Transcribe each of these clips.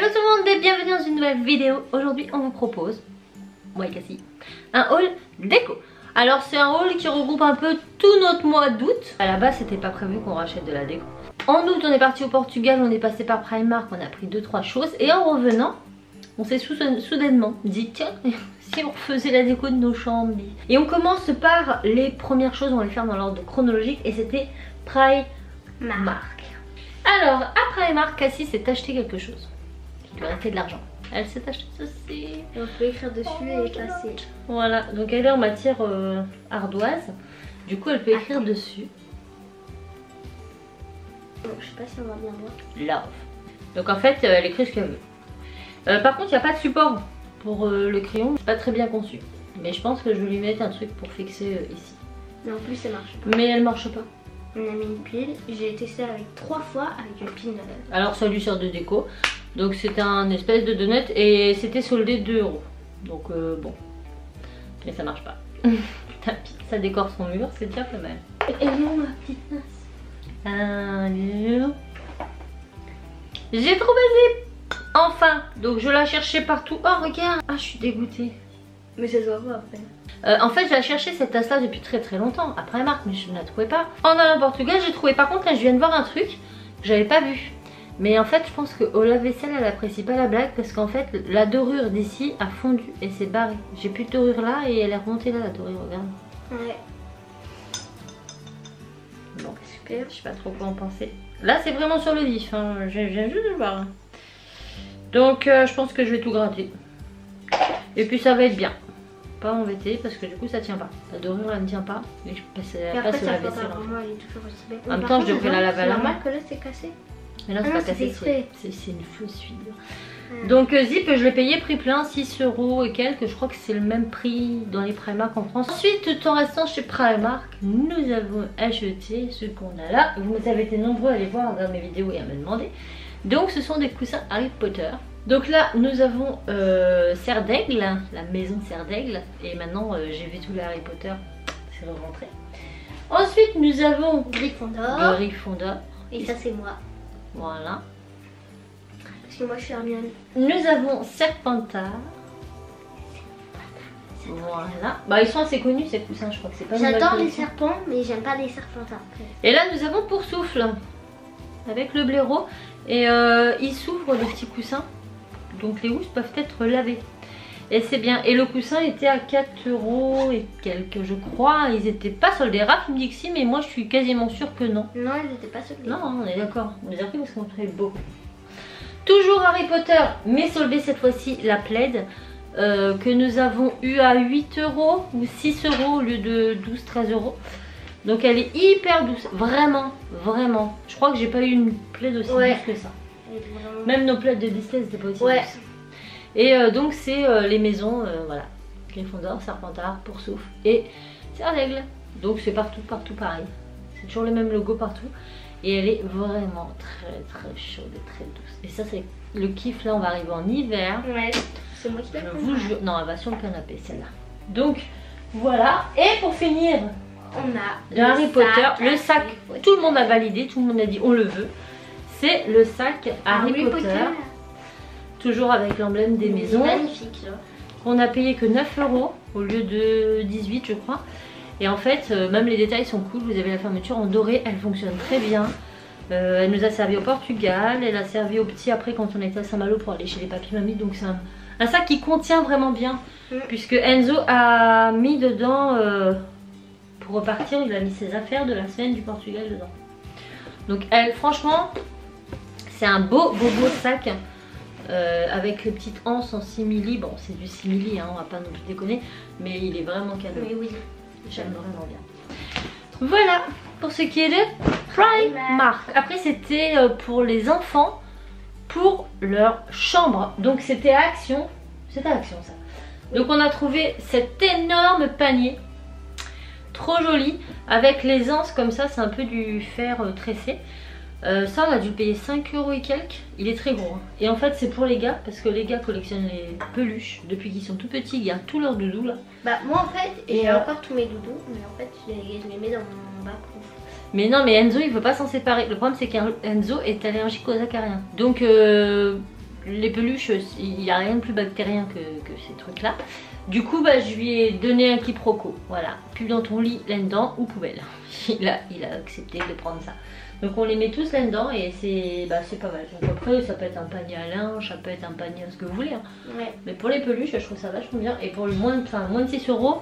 Hello tout le monde et bienvenue dans une nouvelle vidéo. Aujourd'hui on vous propose, moi et Cassie, un haul déco. Alors c'est un haul qui regroupe un peu tout notre mois d'août. À la base c'était pas prévu qu'on rachète de la déco. En août on est parti au Portugal, on est passé par Primark, on a pris 2-3 choses. Et en revenant, on s'est soudainement dit tiens, si on refaisait la déco de nos chambres. Et on commence par les premières choses, on va les faire dans l'ordre chronologique. Et c'était Primark. Alors à Primark, Cassie s'est acheté quelque chose qui lui restait de l'argent. Elle s'est acheté ceci. Et on peut écrire dessus et effacer. Voilà, donc elle est en matière ardoise. Du coup elle peut écrire dessus. Bon, je sais pas si on va bien voir. Love. Donc en fait elle écrit ce qu'elle veut. Par contre il n'y a pas de support pour le crayon. C'est pas très bien conçu. Mais je pense que je vais lui mettre un truc pour fixer ici. Mais en plus ça marche. Mais elle marche pas. On a mis une pile. J'ai testé avec 3 fois avec une pile. Alors ça lui sert de déco. Donc c'était un espèce de donut et c'était soldé 2 €. Donc bon. Mais ça marche pas. Ça décore son mur, c'est déjà pas mal. Et non ma petite nasse. J'ai trouvé Zip. Enfin. Donc je la cherchais partout. Oh regarde. Ah je suis dégoûtée. Mais ça se voit pas après. En fait, j'ai cherché cette tasse là depuis très longtemps après Primark, mais je ne la trouvais pas. En allant au Portugal, j'ai trouvé. Par contre, là, je viens de voir un truc que j'avais pas vu. Mais en fait, je pense qu'au lave-vaisselle, elle apprécie pas la blague parce qu'en fait, la dorure d'ici a fondu et s'est barrée. J'ai plus de dorure là et elle est remontée là, la dorure, regarde. Ouais. Bon, super, je sais pas trop quoi en penser. Là, c'est vraiment sur le vif, hein. Je viens juste de le voir. Donc, je pense que je vais tout gratter. Et puis, ça va être bien. Pas embêter parce que du coup ça tient pas. La dorure elle ne tient pas et je passe la vaisselle. En même temps je devrais la laver à la main. C'est normal que là c'est cassé. Mais là c'est pas cassé, c'est une fausse fille. Donc Zip je l'ai payé prix plein, 6 € et quelques. Je crois que c'est le même prix dans les Primark en France. Ensuite tout en restant chez Primark, nous avons acheté ce qu'on a là. Vous avez été nombreux à aller voir dans mes vidéos et à me demander. Donc ce sont des coussins Harry Potter. Donc là nous avons Serre d'Aigle, la maison Serre d'Aigle. Et maintenant j'ai vu tout le Harry Potter, c'est rentré. Ensuite nous avons Gryffondor. Et ça c'est moi. Voilà. Parce que moi je suis Hermione. Nous avons Serpentard. Voilà. Bah ils sont assez connus ces coussins, je crois que c'est pas. J'adore les serpents mais j'aime pas les serpentards. Et là nous avons Poursouffle avec le blaireau. Et il s'ouvre les petits coussins. Donc les housses peuvent être lavées. Et c'est bien. Et le coussin était à 4 € et quelques je crois. Ils étaient pas soldés. Raph me dit que si, mais moi je suis quasiment sûre que non. Non, ils n'étaient pas soldés. Non, on est d'accord. On les a pris parce qu'on trouvait beau. Toujours Harry Potter, mais soldé cette fois-ci la plaid. Que nous avons eu à 8 € ou 6 € au lieu de 12-13 €. Donc elle est hyper douce. Vraiment. Je crois que j'ai pas eu une plaid aussi douce que ça. Même nos plaids de Disney c'était pas aussi douce. Et donc c'est les maisons, voilà. Gryffondor, Serpentard, Poursouffle et Serre d'Aigle. Donc c'est partout pareil. C'est toujours le même logo partout. Et elle est vraiment très chaude et très douce. Et ça c'est le kiff, là on va arriver en hiver. Ouais, c'est moi qui l'ai. Je vous jure. Non, elle va sur le canapé celle-là. Donc voilà. Et pour finir, on a de Harry Potter, le sac. Tout le monde a validé, tout le monde a dit on le veut. C'est le sac Harry Potter. Toujours avec l'emblème des maisons. Magnifique là. On a payé que 9 € au lieu de 18 je crois. Et en fait même les détails sont cool. Vous avez la fermeture en doré, elle fonctionne très bien. Elle nous a servi au Portugal. Elle a servi aux petits après quand on était à Saint-Malo pour aller chez les papis mamies. Donc c'est un sac qui contient vraiment bien. Puisque Enzo a mis dedans pour repartir, il a mis ses affaires de la semaine du Portugal dedans. Donc elle, franchement, c'est un beau sac avec les petites anses en simili. Bon, c'est du simili, hein, on va pas non plus déconner, mais il est vraiment cadeau. Oui. J'aime vraiment bien. Voilà pour ce qui est de Primark. Après c'était pour les enfants, pour leur chambre. Donc c'était à Action. C'était à Action ça. Donc on a trouvé cet énorme panier. Trop joli, avec les anses comme ça, c'est un peu du fer tressé. Ça on a dû payer 5 € et quelques. Il est très gros hein. Et en fait c'est pour les gars, parce que les gars collectionnent les peluches depuis qu'ils sont tout petits. Ils gardent tous leurs doudous là. Bah moi en fait j'ai encore tous mes doudous, mais en fait je les mets dans mon bac. Mais non, mais Enzo il veut pas s'en séparer. Le problème c'est qu'Enzo est allergique aux acariens. Donc les peluches, il n'y a rien de plus bactérien que ces trucs là. Du coup bah, je lui ai donné un quiproquo, voilà, pub dans ton lit là-dedans ou poubelle. Il a accepté de prendre ça. Donc on les met tous là-dedans et c'est pas mal. Donc après ça peut être un panier à linge, ça peut être un panier à ce que vous voulez. Hein. Ouais. Mais pour les peluches je trouve ça vachement bien. Et pour le moins de 6 €,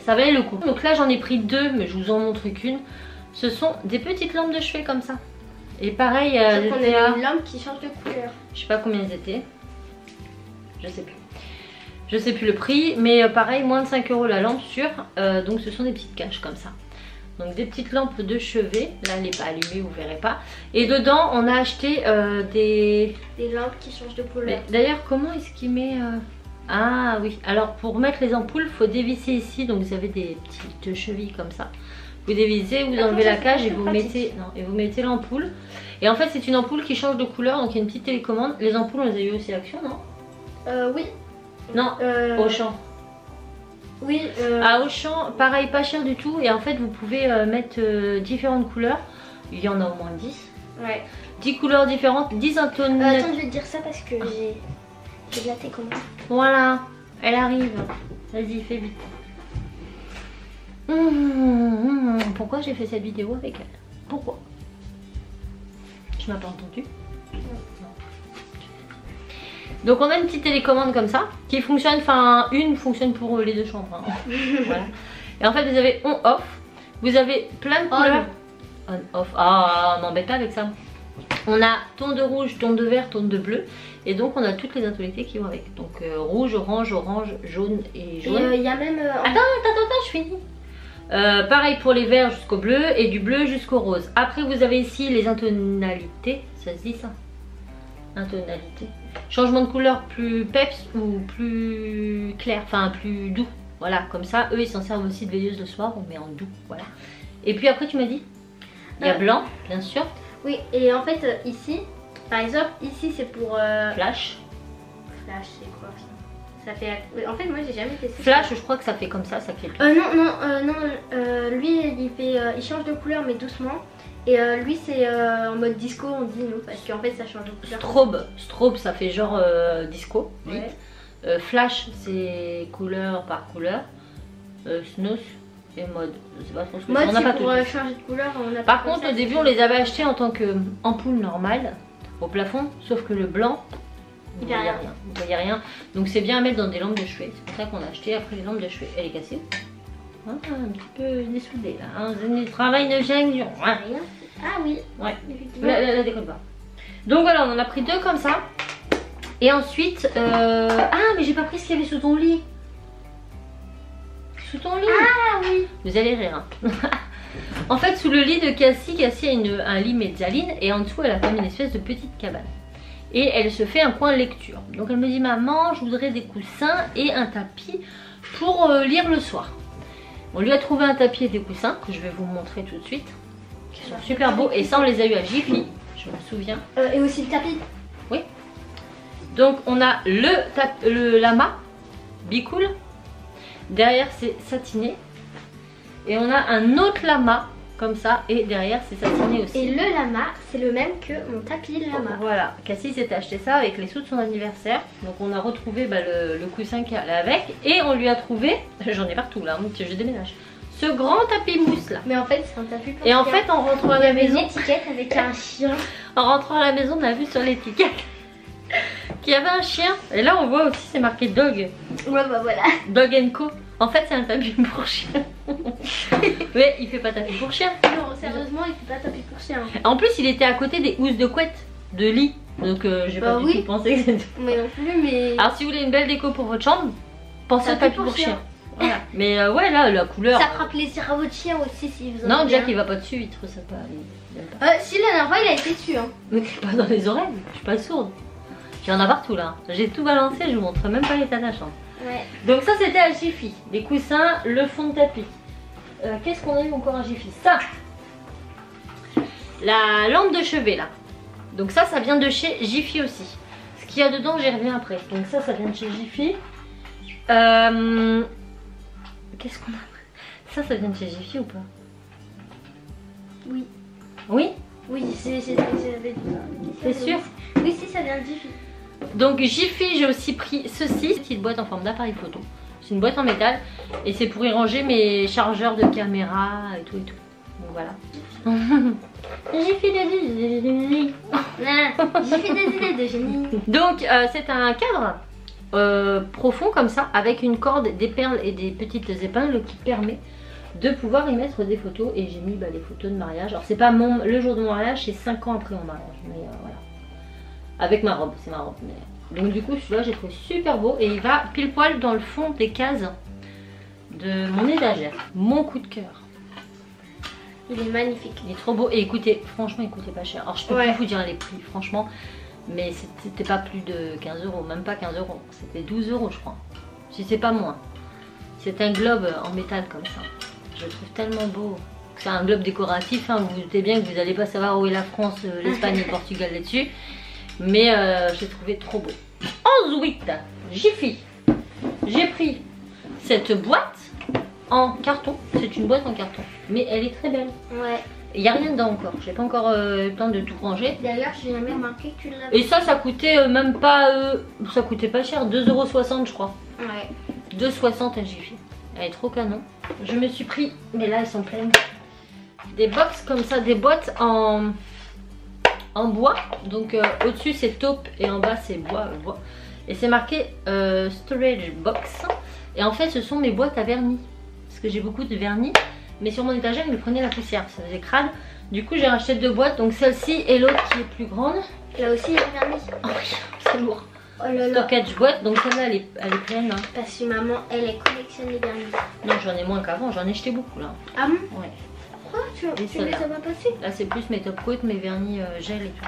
ça valait le coup. Donc là j'en ai pris 2 mais je vous en montre qu'une. Ce sont des petites lampes de chevet comme ça. Et pareil, on a une lampe qui change de couleur. Je sais pas combien elles étaient. Je sais plus. Je sais plus le prix, mais pareil, moins de 5 € la lampe sûre. Donc ce sont des petites caches comme ça. Donc des petites lampes de chevet. Là elle n'est pas allumée, vous verrez pas. Et dedans on a acheté des lampes qui changent de couleur. D'ailleurs comment est-ce qu'il met Ah oui, alors pour mettre les ampoules, il faut dévisser ici. Donc vous avez des petites chevilles comme ça. Vous dévissez, vous enlevez la cage et vous mettez l'ampoule. Et en fait c'est une ampoule qui change de couleur. Donc il y a une petite télécommande. Les ampoules on les a eu aussi à Action, non? Oui. Non, Auchan. Oui. À Auchan, pareil, pas cher du tout. Et en fait, vous pouvez mettre différentes couleurs. Il y en a au moins 10. Ouais. 10 couleurs différentes, 10 intonations. Attends, je vais te dire ça parce que j'ai de la télécommande. Voilà, elle arrive. Vas-y, fais vite. Pourquoi j'ai fait cette vidéo avec elle? Pourquoi? Tu m'as pas entendu? Donc on a une petite télécommande comme ça qui fonctionne, enfin une fonctionne pour les 2 chambres. Hein. Voilà. Et en fait vous avez on-off, vous avez plein de couleurs. On-off, ah on m'embête pas avec ça. On a ton de rouge, ton de vert, ton de bleu. Et donc on a toutes les tonalités qui vont avec. Donc rouge, orange, jaune et jaune. Et il y a même... Attends, je finis. Pareil pour les verts jusqu'au bleu et du bleu jusqu'au rose. Après vous avez ici les intonalités, ça se dit ça? Intonalité. Changement de couleur plus peps ou plus clair, enfin plus doux. Voilà, comme ça, eux ils s'en servent aussi de veilleuse le soir, on met en doux, voilà. Et puis après tu m'as dit, il y a blanc, bien sûr. Oui, et en fait ici, par exemple, ici c'est pour... Flash. Flash, c'est quoi ça? Ça fait... En fait moi j'ai jamais testé. Flash, je crois que ça fait comme ça crie. Non, lui il change de couleur mais doucement. Et lui c'est en mode disco on dit nous parce qu'en fait ça change de couleur. Strobe ça fait genre disco. Ouais. Flash c'est couleur par couleur. Snooze et mode. Je sais pas trop ce que mode on n'a pas pour changer de couleur. Par contre au début on les avait achetés en tant que ampoule normale au plafond, sauf que le blanc vous voyez rien. Donc c'est bien à mettre dans des lampes de chevet. C'est pour ça qu'on a acheté après les lampes de chevet. Elle est cassée. Un petit peu dessoudée là. Hein. Le travail de Jeanne. Ah oui. Ouais. La décolle pas. Donc voilà, on en a pris 2 comme ça. Et ensuite, ah mais j'ai pas pris ce qu'il y avait sous ton lit. Sous ton lit. Ah oui. Vous allez rire. Hein. En fait, sous le lit de Cassie a un lit mezzaline et en dessous elle a comme une espèce de petite cabane. Et elle se fait un coin lecture. Donc elle me dit maman, je voudrais des coussins et un tapis pour lire le soir. On lui a trouvé un tapis et des coussins que je vais vous montrer tout de suite. Qui sont super beaux. Et ça on les a eu à Jiffy, je me souviens. Et aussi le tapis. Oui. Donc on a le lama, bicool. Derrière c'est satiné. Et on a un autre lama comme ça. Et derrière c'est satiné aussi. Et le lama c'est le même que mon tapis lama. Voilà. Cassie s'est acheté ça avec les sous de son anniversaire. Donc on a retrouvé le coussin qui allait avec. Et on lui a trouvé, j'en ai partout là, je déménage. Ce grand tapis mousse là. Mais en fait c'est un tapis pour et en fait en rentrant à la maison, une étiquette avec un chien. En rentrant à la maison on a vu sur l'étiquette qu'il y avait un chien. Et là on voit aussi c'est marqué dog. Ouais bah voilà. Dog & Co. En fait c'est un tapis pour chien. Mais il fait pas tapis pour chien. Non sérieusement il fait pas tapis pour chien. En plus il était à côté des housses de couette de lit. Donc j'ai pas du tout pensé que c'était... Mais non plus mais... Alors si vous voulez une belle déco pour votre chambre, pensez à tapis pour chien. Voilà. Mais ouais là la couleur... Ça fera plaisir à votre chien aussi si vous en non avez Jack un. il va pas dessus, il trouve ça pas... Si la dernière fois il a été dessus hein. Mais pas dans les oreilles, je suis pas sourde. J'en ai partout là. J'ai tout balancé, je vous montre même pas l'état de la chambre. Ouais. Donc ça c'était à Jiffy. Les coussins, le fond de tapis. Qu'est-ce qu'on a eu encore à Jiffy? Ça, la lampe de chevet là. Donc ça vient de chez Jiffy aussi. Ce qu'il y a dedans j'y reviens après. Donc ça vient de chez Jiffy. Qu'est-ce qu'on a? Ça vient de chez Jiffy ou pas? Oui. Oui? Oui, c'est sûr? Oui, si ça vient de Jiffy. Donc Jiffy, j'ai aussi pris ceci, une petite boîte en forme d'appareil photo. C'est une boîte en métal et c'est pour y ranger mes chargeurs de caméra et tout et tout. Donc voilà. Jiffy des génie. Jiffy des idées de génie. Donc c'est un cadre profond comme ça avec une corde, des perles et des petites épingles qui permet de pouvoir y mettre des photos. Et j'ai mis les photos de mariage. Alors c'est pas le jour de mon mariage, c'est 5 ans après mon mariage. Mais voilà. Avec ma robe, c'est ma robe. Mais... Donc du coup celui-là j'ai trouvé super beau et il va pile poil dans le fond des cases de mon étagère. Mon coup de cœur. Il est magnifique. Il est trop beau et écoutez, franchement il coûtait pas cher. Alors je peux plus vous dire les prix franchement, mais c'était pas plus de 15 euros, même pas 15 euros. C'était 12 euros je crois, si c'est pas moins. C'est un globe en métal comme ça. Je le trouve tellement beau. C'est un globe décoratif, hein. Vous vous doutez bien que vous n'allez pas savoir où est la France, l'Espagne et le Portugal là-dessus. Mais j'ai trouvé trop beau. Ensuite, Jiffy. J'ai pris cette boîte en carton. C'est une boîte en carton. Mais elle est très belle. Ouais. Il n'y a rien dedans encore. J'ai pas encore le temps de tout ranger. D'ailleurs, j'ai jamais remarqué que tu l'avais. Et ça coûtait même pas... ça coûtait pas cher. 2,60 € je crois. Ouais. 2,60 à Jiffy. Elle est trop canon. Je me suis pris... Mais là, elles sont pleines. Des box comme ça. Des boîtes en bois, donc au-dessus c'est taupe et en bas c'est bois, et c'est marqué storage box, et en fait ce sont mes boîtes à vernis parce que j'ai beaucoup de vernis, mais sur mon étagère il me prenait la poussière, ça faisait crade. Du coup j'ai racheté 2 boîtes, donc celle-ci et l'autre qui est plus grande. Là aussi il y a le vernis. Oh oui, c'est lourd. Oh là là. Stockage boîte, donc celle-là elle est pleine, hein. Parce que maman elle collectionne les vernis. Non, j'en ai moins qu'avant, j'en ai jeté beaucoup là. Ah bon? Ouais. Pourquoi tu les as pas passés? Là c'est plus mes top coats, mes vernis gel et tout.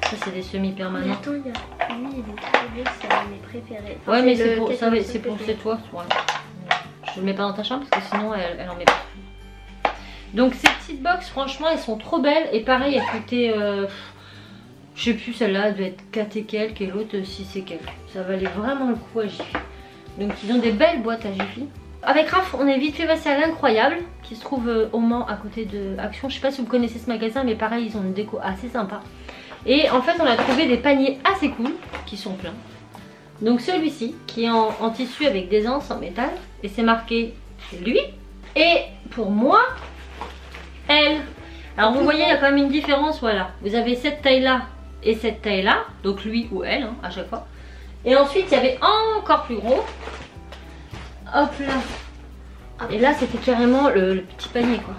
Ça c'est des semi-permanents. Mais attends, lui il est trop beau, c'est un de mes préférés. Enfin, ouais mais c'est pour toi. Ouais. Je le mets pas dans ta chambre parce que sinon elle en met pas. Donc ces petites box franchement elles sont trop belles. Et pareil elles coûtaient je sais plus, celle-là elle doit être 4 et quelques et l'autre 6 et quelques. Ça valait vraiment le coup à Jiffy. Donc ils ont des belles boîtes à Jiffy. Avec Raph, on est vite fait passé à l'Incroyable qui se trouve au Mans à côté de Action. Je sais pas si vous connaissez ce magasin, mais pareil, ils ont une déco assez sympa. Et en fait, on a trouvé des paniers assez cool qui sont pleins. Donc celui-ci qui est en tissu avec des anses en métal et c'est marqué lui. Et pour moi, elle. Alors vous voyez, il y a quand même une différence, voilà. Vous avez cette taille-là et cette taille-là, donc lui ou elle hein, à chaque fois. Et ensuite, il y avait encore plus gros. Hop là. Et là c'était carrément le petit panier quoi.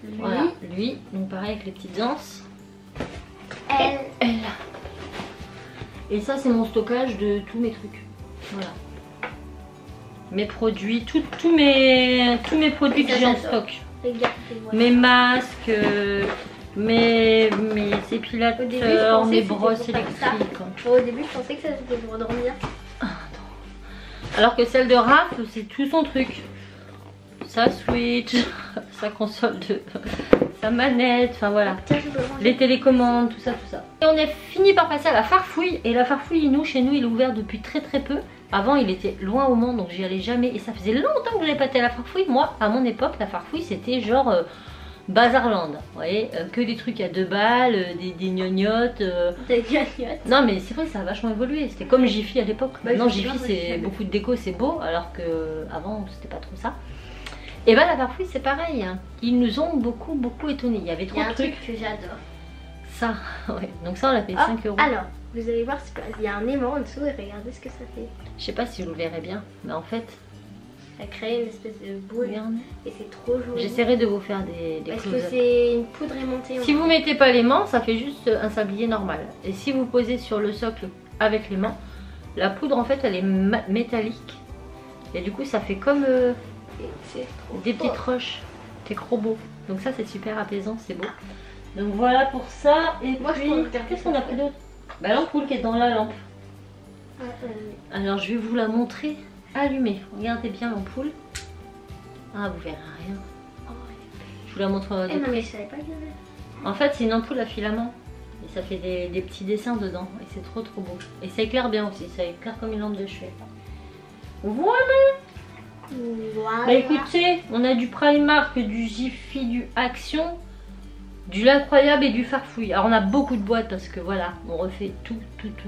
Lui. Voilà, lui, donc pareil avec les petites anses. Elle. Et ça c'est mon stockage de tous mes trucs. Voilà. Mes produits, tous mes produits que j'ai en stock. Mes masques, mes épilateurs, mes brosses électriques. Au début je pensais que ça c'était pour dormir. Alors que celle de Raph, c'est tout son truc. Sa Switch, sa console sa manette, enfin voilà. Les télécommandes, tout ça. Et on est fini par passer à la Farfouille. Et la Farfouille, chez nous, il est ouvert depuis très peu. Avant, il était loin au Mans, donc j'y allais jamais. Et ça faisait longtemps que j'avais pas été à la Farfouille. Moi, à mon époque, la Farfouille, c'était genre... Bazarland, vous voyez, que des trucs à 2 balles, des gnognottes. Des gnognottes. Non mais c'est vrai que ça a vachement évolué, c'était comme Jiffy à l'époque. Maintenant Jiffy c'est beaucoup de déco, c'est beau, alors que avant c'était pas trop ça. Et bah la Farfouille c'est pareil, hein. Ils nous ont beaucoup étonnés, il y avait trop de trucs. Que j'adore. Ça, ouais, donc ça on l'a payé 5 €. Alors, vous allez voir, il y a un aimant en dessous et regardez ce que ça fait. Je sais pas si vous le verrez bien, mais en fait... Ça crée une espèce de boule et c'est trop joli. J'essaierai de vous faire des parce que c'est une poudre aimantée. Si vous mettez pas l'aimant, ça fait juste un sablier normal. Et si vous posez sur le socle avec l'aimant, la poudre en fait elle est métallique. Et du coup ça fait comme des petites roches. C'est trop beau. Donc ça c'est super apaisant, c'est beau. Donc voilà pour ça. Et moi puis, qu'est-ce qu'on a pris d'autre? Bah l'ampoule qui est dans la lampe. Alors je vais vous la montrer. Allumée, regardez bien l'ampoule. Ah vous verrez rien. Je vous la montre de non, près. mais je savais pas qu'il y avait. En fait c'est une ampoule à filament. Et ça fait des petits dessins dedans. Et c'est trop beau. Et ça éclaire bien aussi, ça éclaire comme une lampe de chevet. Voilà. Bah écoutez, on a du Primark, du Jiffy, du Action. du l'incroyable et du farfouille. Alors on a beaucoup de boîtes parce que voilà, on refait tous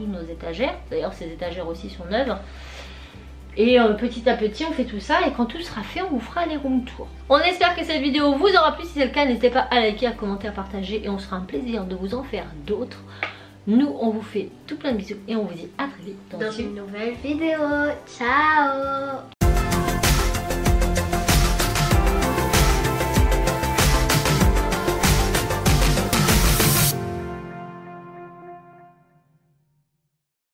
nos étagères. D'ailleurs ces étagères aussi sont neuves. Et petit à petit on fait tout ça et quand tout sera fait on vous fera les room tours. On espère que cette vidéo vous aura plu. Si c'est le cas, n'hésitez pas à liker, à commenter, à partager et on sera un plaisir de vous en faire d'autres. Nous on vous fait tout plein de bisous et on vous dit à très vite dans une nouvelle vidéo. Ciao.